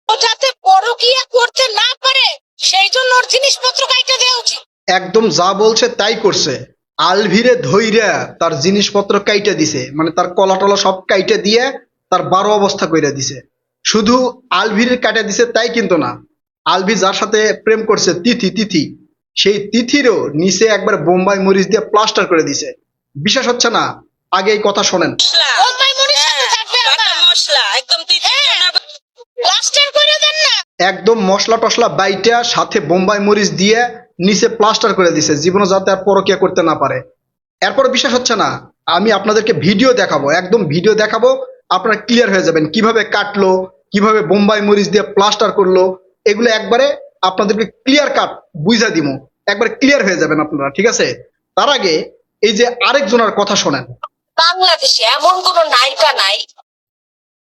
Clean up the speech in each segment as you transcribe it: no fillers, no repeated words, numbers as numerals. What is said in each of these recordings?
ও যাতে পরকিয়া করতে না পারে সেই জন্য ওর জিনিসপত্র কাইটা দেওয়া উচিত। একদম যা বলছে তাই করছে। আলভিরে ধইরা তার জিনিসপত্র কাইটা দিছে, মানে তার কলা টলা সব কাইটা দিয়ে তার 12 অবস্থা কইরা দিছে। শুধু আলভিরে কাটা দিছে তাই কিন্তু না, আলভি যার সাথে প্রেম করছে তিথি তিথি, সেই তিথিরও নিচে একবার বোম্বাই মরিচ দিয়ে প্লাস্টার করে দিছে। বিশ্বাস হচ্ছে না? আগে এই কথা শোনেন। বোম্বাই মরিচ সাথে থাকবে আবার মশলা একদম তিতির জন্য প্লাস্টার করে দেন না। একদম মশলা টশলা বাইটা সাথে বোম্বাই মরিচ দিয়ে নিচে প্লাস্টার করে দিছে, জীবনে যাতে আর পরকিয়া করতে না পারে। এরপর বিশ্বাস হচ্ছে না, আমি আপনাদেরকে ভিডিও দেখাবো, একদম ভিডিও দেখাবো, আপনারা ক্লিয়ার হয়ে যাবেন কিভাবে কাটলো, কিভাবে বোম্বাই মরিচ দিয়ে প্লাস্টার করলো। এগুলো একবারে আপনাদেরকে ক্লিয়ার কাট বুঝা দিমু, একবার ক্লিয়ার হয়ে যাবেন আপনারা, ঠিক আছে? তার আগে এই যে আরেকজনের কথা শোনেন। বাংলাদেশে এমন কোন নায়িকা নাই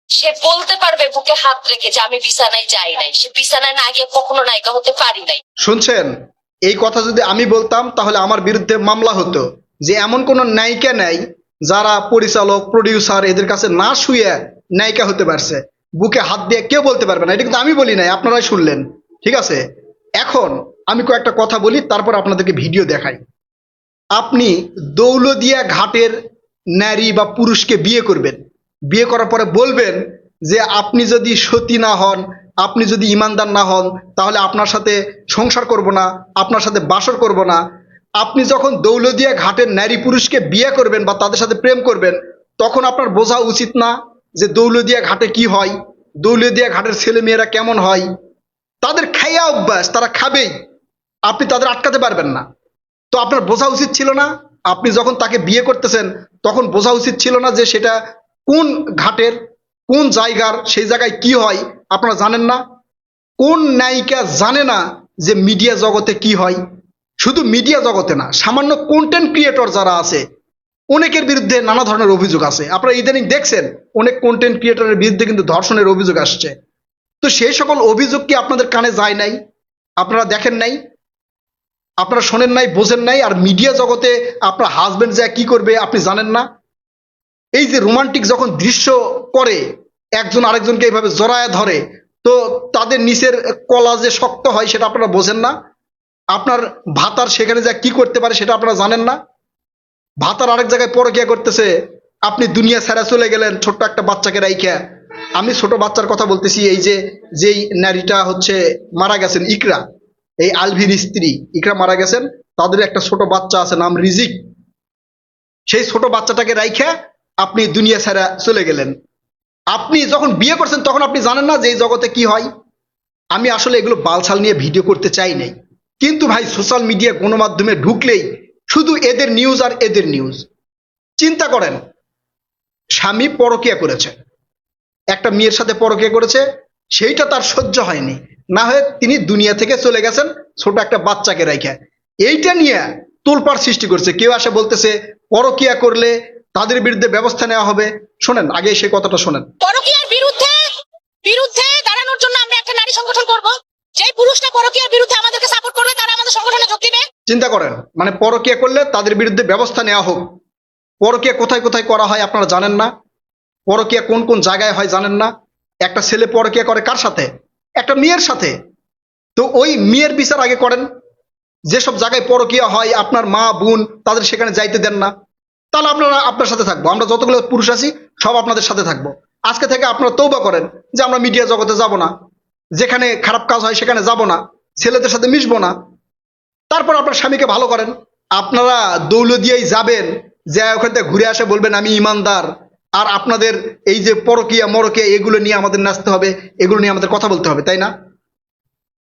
সে বলতে পারবে বুকে হাত রেখে যে আমি বিছানায় যাই নাই, সে বিছানায় না গিয়ে কখনো নায়িকা হতে পারি নাই। শুনছেন? এই কথা যদি আমি বলতাম তাহলে আমার বিরুদ্ধে মামলা হতো, যে এমন কোন নায়িকা নাই যারা পরিচালক প্রডিউসার এদের কাছে না শুয়ে নায়িকা হতে পারছে। বুকে হাত দিয়ে কেউ বলতে পারবে না, এটা কিন্তু আমি বলি নাই, আপনারাই শুনলেন, ঠিক আছে? এখন আমি কয়েকটা কথা বলি, তারপর আপনাদেরকে ভিডিও দেখাই। আপনি দৌলদিয়া ঘাটের নারী বা পুরুষকে বিয়ে করবেন, বিয়ে করার পরে বলবেন যে আপনি যদি সতী না হন, আপনি যদি ইমানদার না হন, তাহলে আপনার সাথে সংসার করব না, আপনার সাথে বাসর করব না। আপনি যখন দৌলদিয়া ঘাটের নারী পুরুষকে বিয়ে করবেন বা তাদের সাথে প্রেম করবেন, তখন আপনার বোঝা উচিত না যে দৌলদিয়া ঘাটে কি হয়, দৌলদিয়া ঘাটের ছেলে মেয়েরা কেমন হয়। তাদের খাইয়া অভ্যাস, তারা খাবেই, আপনি তাদের আটকাতে পারবেন না। তো আপনার বোঝা উচিত ছিল না, আপনি যখন তাকে বিয়ে করতেছেন তখন বোঝা উচিত ছিল না যে সেটা কোন ঘাটের কোন জায়গার, সেই জায়গায় কি হয় আপনারা জানেন না? কোন নায়িকা জানে না যে মিডিয়া জগতে কি হয়? শুধু মিডিয়া জগতে না, সামান্য কন্টেন্ট ক্রিয়েটর যারা আছে অনেকের বিরুদ্ধে নানা ধরনের অভিযোগ আছে। আপনারা ইদানিং দেখছেন অনেক কন্টেন্ট ক্রিয়েটরের বিরুদ্ধে কিন্তু ধর্ষণের অভিযোগ আসছে। তো সেই সকল অভিযোগ কি আপনাদের কানে যায় নাই? আপনারা দেখেন নাই, আপনারা শোনেন নাই, বোঝেন নাই? আর মিডিয়া জগতে আপনার হাজবেন্ড যা কি করবে আপনি জানেন না? এই যে রোমান্টিক যখন দৃশ্য করে, একজন আরেকজনকে এইভাবে জড়ায় ধরে, তো তাদের নিচের কলা যে শক্ত হয় সেটা আপনারা বোঝেন না। আপনার ভাতার সেখানে যা কি করতে পারে সেটা আপনারা জানেন না। ভাতার আরেক জায়গায় পরকিয়া করতেছে, আপনি দুনিয়া ছেড়ে চলে গেলেন ছোট্ট একটা বাচ্চাকে রাইখা। আমি ছোট বাচ্চার কথা বলতেছি, এই যে যেই নারীটা হচ্ছে মারা গেছেন, ইকরা, এই আলভির স্ত্রী ইকরা মারা গেছেন, তাদের একটা ছোট বাচ্চা আছে নাম রিজিক। সেই ছোট বাচ্চাটাকে রাইখা আপনি দুনিয়া ছেড়ে চলে গেলেন। আপনি যখন বিয়ে করছেন তখন আপনি জানেন না যে এই জগতে কি হয়। আমি আসলে এগুলো বালছাল নিয়ে ভিডিও করতে চাই নাই, কিন্তু ভাই সোশ্যাল মিডিয়া গণমাধ্যমে ঢুকলেই শুধু এদের নিউজ আর এদের নিউজ। চিন্তা করেন, স্বামী পরকিয়া করেছে, একটা মেয়ের সাথে পরকিয়া করেছে, সেইটা তার সহ্য হয়নি, না হয়ে তিনি দুনিয়া থেকে চলে গেছেন ছোট একটা বাচ্চাকে রেখে। এইটা নিয়ে তোলপাড় সৃষ্টি করছে, কেউ আসে বলতেছে পরকিয়া করলে তাদের বিরুদ্ধে ব্যবস্থা নেওয়া হবে। শোনেন, আগে সে কথাটা শোনেন। পরকীয়ার বিরুদ্ধে বিরুদ্ধে দাঁড়ানোর জন্য আমরা একটা নারী সংগঠন করব। যেই পুরুষটা পরকীয়ার বিরুদ্ধে আমাদেরকে সাপোর্ট করবে তারা আমাদের সংগঠনে যোগ দিবে। চিন্তা করেন, মানে পরকিয়া করলে তাদের বিরুদ্ধে ব্যবস্থা নেওয়া হোক। পরকিয়া কোথায় কোথায় করা হয় আপনারা জানেন না? পরকিয়া কোন কোন জায়গায় হয় জানেন না? একটা ছেলে পরকিয়া করে কার সাথে? একটা মেয়ের সাথে। তো ওই মেয়ের বিচার আগে করেন। যেসব জায়গায় পরকিয়া হয় আপনার মা বোন তাদের সেখানে যাইতে দেন না, তাহলে আপনারা আপনার সাথে থাকবো, আমরা যতগুলো পুরুষ আছি সব আপনাদের সাথে থাকবো। আজকে থেকে আপনারা তৌবা করেন যে আমরা মিডিয়া জগতে যাব না, যেখানে খারাপ কাজ হয় সেখানে যাব না, ছেলেদের সাথে মিশবো না। তারপর আপনার স্বামীকে ভালো করেন। আপনারা দৌলদিয়ায় যাবেন, যে ওখান থেকে ঘুরে আসে বলবেন আমি ইমানদার, আর আপনাদের এই যে পরকিয়া মরকিয়া এগুলো নিয়ে আমাদের নাচতে হবে, এগুলো নিয়ে আমাদের কথা বলতে হবে, তাই না?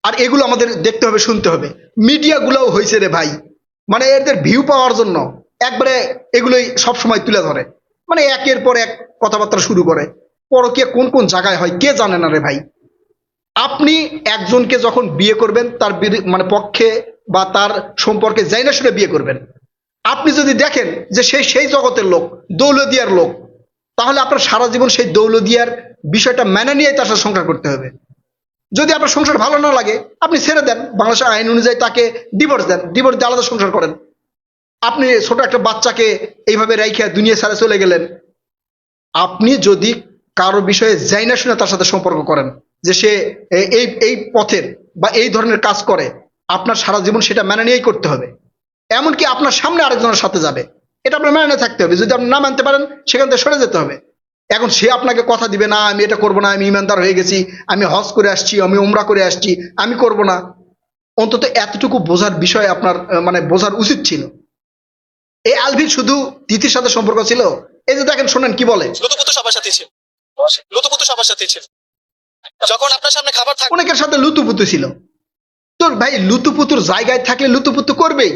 আর এগুলো আমাদের দেখতে হবে, শুনতে হবে। মিডিয়াগুলোও হয়েছে রে ভাই, মানে এদের ভিউ পাওয়ার জন্য একবারে এগুলোই সবসময় তুলে ধরে, মানে একের পর এক কথাবার্তা শুরু করে। পরকিয়া কোন কোন জায়গায় হয় কে জানে না রে ভাই। আপনি একজনকে যখন বিয়ে করবেন তার মানে পক্ষে বা তার সম্পর্কে যাই না শুনে বিয়ে করবেন। আপনি যদি দেখেন যে সেই জগতের লোক, দৌলদিয়ার লোক, তাহলে আপনার সারা জীবন সেই দৌলদিয়ার বিষয়টা মেনে নিয়ে তার সাথে সংসার করতে হবে। যদি আপনার সংসার ভালো না লাগে আপনি ছেড়ে দেন, বাংলাদেশের আইন অনুযায়ী তাকে ডিভোর্স দেন, ডিভোর্স দিয়ে আলাদা সংসার করেন। আপনি ছোট একটা বাচ্চাকে এইভাবে রাইখা দুনিয়া ছেড়ে চলে গেলেন। আপনি যদি কারো বিষয়ে যাই না শুনে তার সাথে সম্পর্ক করেন, যে সে এই এই পথের বা এই ধরনের কাজ করে, আপনার সারা জীবন সেটা মেনে নিয়েই করতে হবে। এমনকি আপনার সামনে আরেকজনের সাথে যাবে, এটা আপনার মেনে নিয়ে থাকতে হবে। যদি আপনি না মানতে পারেন, সেখান থেকে সরে যেতে হবে। এখন সে আপনাকে কথা দিবে না, আমি এটা করবো না, আমি ইমানদার হয়ে গেছি, আমি হজ করে আসছি, আমি উমরা করে আসছি, আমি করব না। অন্তত এতটুকু বোঝার বিষয় আপনার মানে বোঝার উচিত ছিল। এই আলভির শুধু তিথির সাথে সম্পর্ক ছিল? এই যে দেখেন, শোনেন কি বলে। লুতুপুতু সবার সাথেই ছিল, লুতুপুতু সবার সাথেই ছিল। যখন আপনার সামনে খাবার থাকবে, অনেকের সাথে লুতুপুতু ছিল। তো ভাই, লুতুপুতুর জায়গায় থাকলে লুতুপুতু করবেই,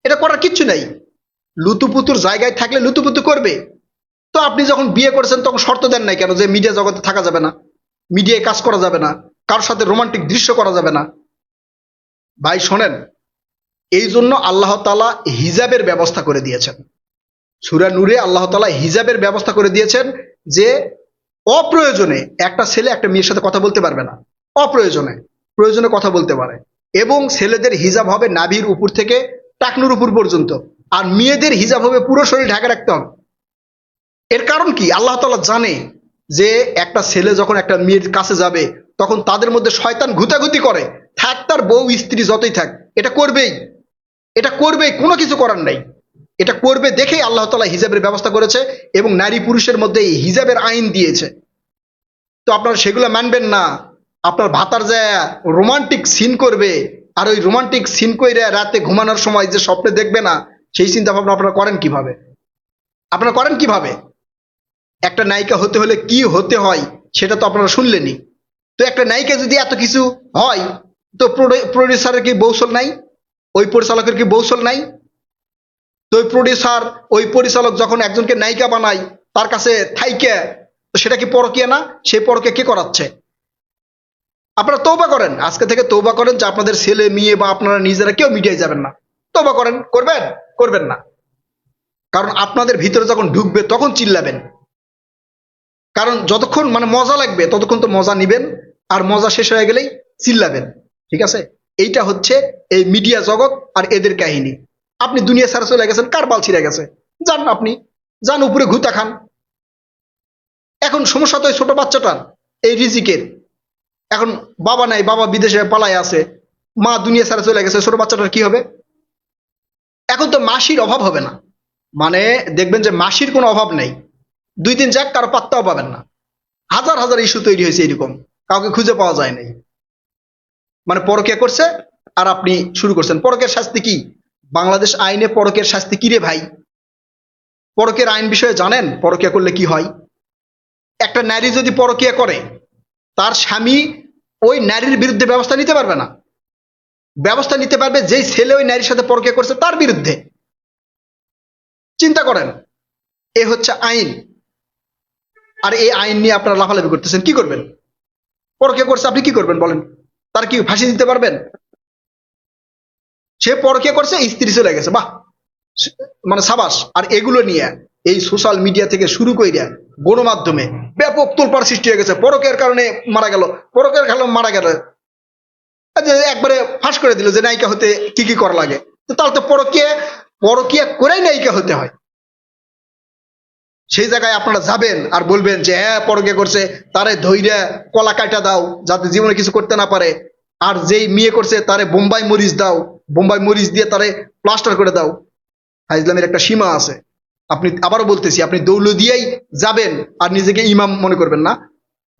এটা করার কিচ্ছু নাই। লুতুপুতুর জায়গায় থাকলে লুতুপুতু করবে। তো আপনি যখন বিয়ে করেছেন তখন শর্ত দেন নাই কেন যে মিডিয়া জগতে থাকা যাবে না, মিডিয়ায় কাজ করা যাবে না, কারোর সাথে রোমান্টিক দৃশ্য করা যাবে না? ভাই শোনেন, এই জন্য আল্লাহ তাআলা হিজাবের ব্যবস্থা করে দিয়েছেন। সূরা নূরে আল্লাহ তাআলা হিজাবের ব্যবস্থা করে দিয়েছেন যে অপ্রয়োজনে একটা ছেলে একটা মেয়ের সাথে কথা বলতে পারবে না। অপ্রয়োজনে, প্রয়োজনে কথা বলতে পারে। এবং ছেলেদের হিজাব হবে নাভির উপর থেকে টাকনুর উপর পর্যন্ত, আর মেয়েদের হিজাব হবে পুরো শরীর ঢাকা রাখতে হবে। এর কারণ কি? আল্লাহ তাআলা জানে যে একটা ছেলে যখন একটা মেয়ের কাছে যাবে, তখন তাদের মধ্যে শয়তান ঘুতাঘুতি করে, থাক তার বউ স্ত্রী যতই থাক, এটা করবেই, এটা করবেই, কোনো কিছু করার নাই। এটা করবে দেখেই আল্লাহ তাআলা হিজাবের ব্যবস্থা করেছে এবং নারী পুরুষের মধ্যে এই হিজাবের আইন দিয়েছে। তো আপনারা সেগুলো মানবেন না। আপনার ভাতার যায় রোমান্টিক সিন করবে, আর ওই রোমান্টিক সিন কইরা রাতে ঘুমানোর সময় যে স্বপ্নে দেখবে না, সেই চিন্তা ভাবনা আপনারা করেন কিভাবে? আপনারা করেন কিভাবে? একটা নায়িকা হতে হলে কি হতে হয় সেটা তো আপনারা শুনলেনই। তো একটা নায়িকা যদি এত কিছু হয়, তো প্রডিউসারের কি বৌসল নাই? ওই পরিচালকের কি বৌসল নাই? তো ওই প্রডিউসার, ওই পরিচালক যখন একজনকে নায়িকা বানায় তার কাছে থাইকে, তো সেটা কি পরকীয়া না? সেই পরকীয়া কে করাচ্ছে? আপনারা তওবা করেন, আজকে থেকে তওবা করেন যে আপনাদের ছেলে মেয়ে বা আপনারা নিজেরা কেউ মিডিয়ায় যাবেন না। তওবা করেন, করবেন? করবেন না। কারণ আপনাদের ভিতরে যখন ঢুকবে তখন চিল্লাবেন। কারণ যতক্ষণ মানে মজা লাগবে ততক্ষণ তো মজা নিবেন, আর মজা শেষ হয়ে গেলেই চিল্লাবেন। ঠিক আছে? এইটা হচ্ছে এই মিডিয়া জগৎ আর এদের কাহিনী। আপনি দুনিয়া ছাড়া চলে গেছেন, কার বাল ছিঁড়ে গেছে, যান আপনি, যান উপরে ঘুতা খান। এখন সমস্যা তো ওই ছোট বাচ্চাটার, এই রিজিকের। এখন বাবা নাই, বাবা বিদেশে পালায় আছে, মা দুনিয়া ছাড়া চলে গেছে, ছোট বাচ্চাটার কি হবে? এখন তো মাসির অভাব হবে না, মানে দেখবেন যে মাসির কোনো অভাব নেই। 2 দিন যাক, কারো পাত্তাও পাবেন না। হাজার হাজার ইস্যু তৈরি হয়েছে এরকম, কাউকে খুঁজে পাওয়া যায় নাই। মানে পরকীয়া করছে আর আপনি শুরু করছেন। পরকের শাস্তি কি? বাংলাদেশ আইনে পরকের শাস্তি কি রে ভাই? পরকের আইন বিষয়ে জানেন পরকীয়া করলে কি হয়? একটা নারী যদি পরকীয়া করে, তার স্বামী ওই নারীর বিরুদ্ধে ব্যবস্থা নিতে পারবে না। ব্যবস্থা নিতে পারবে যেই ছেলে ওই নারীর সাথে পরকীয়া করছে তার বিরুদ্ধে। চিন্তা করেন, এ হচ্ছে আইন। আর এই আইন নিয়ে আপনারা লাফালাফি করতেছেন, কি করবেন? পরকীয়া করছে, আপনি কি করবেন বলেন? তার কি ফাঁসি দিতে পারবেন? সে পরকীয়া করছে, স্ত্রী চলে গেছে, বাহ, মানে সাবাস। আর এগুলো নিয়ে এই সোশ্যাল মিডিয়া থেকে শুরু কইরা গণমাধ্যমে ব্যাপক তোলপাড় সৃষ্টি হয়ে গেছে। পরকের কারণে মারা গেল, পরকের কারণে মারা গেল, একবারে ফাঁস করে দিল যে নায়িকা হতে কি কি করা লাগে। তো তাহলে তো পরকীয়া, পরকীয়া করেই নায়িকা হতে হয়। সেই জায়গায় আপনারা যাবেন আর বলবেন যে হ্যাঁ পরকীয়া করছে, তারে ধইরা কলা কাটা দাও যাতে জীবনে কিছু করতে না পারে। আর যেই মেয়ে করছে তারে বোম্বাই মরিচ দাও, বোম্বাই মরিচ দিয়ে তারে প্লাস্টার করে দাও। ইসলামের একটা সীমা আছে। আপনি, আবারও বলতেছি, আপনি দৌলদিয়ায় যাবেন আর নিজেকে ইমাম মনে করবেন না।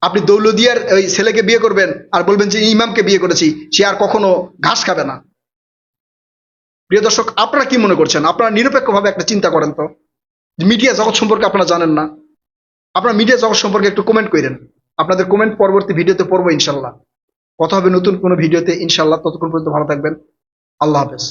আপনি দৌলদিয়ার ওই ছেলেকে বিয়ে করবেন আর বলবেন যে ইমামকে বিয়ে করেছি, সে আর কখনো ঘাস খাবে না। প্রিয় দর্শক, আপনারা কি মনে করছেন? আপনারা নিরপেক্ষভাবে একটা চিন্তা করেন তো। মিডিয়া জগৎ সম্পর্কে আপনারা জানেন না, আপনারা মিডিয়া জগৎ সম্পর্কে একটু কমেন্ট করেন। আপনাদের কমেন্ট পরবর্তী ভিডিওতে পড়বো ইনশাল্লাহ। কথা হবে নতুন কোনো ভিডিওতে ইনশাল্লাহ। ততক্ষণ পর্যন্ত ভালো থাকবেন। আল্লাহ হাফেজ।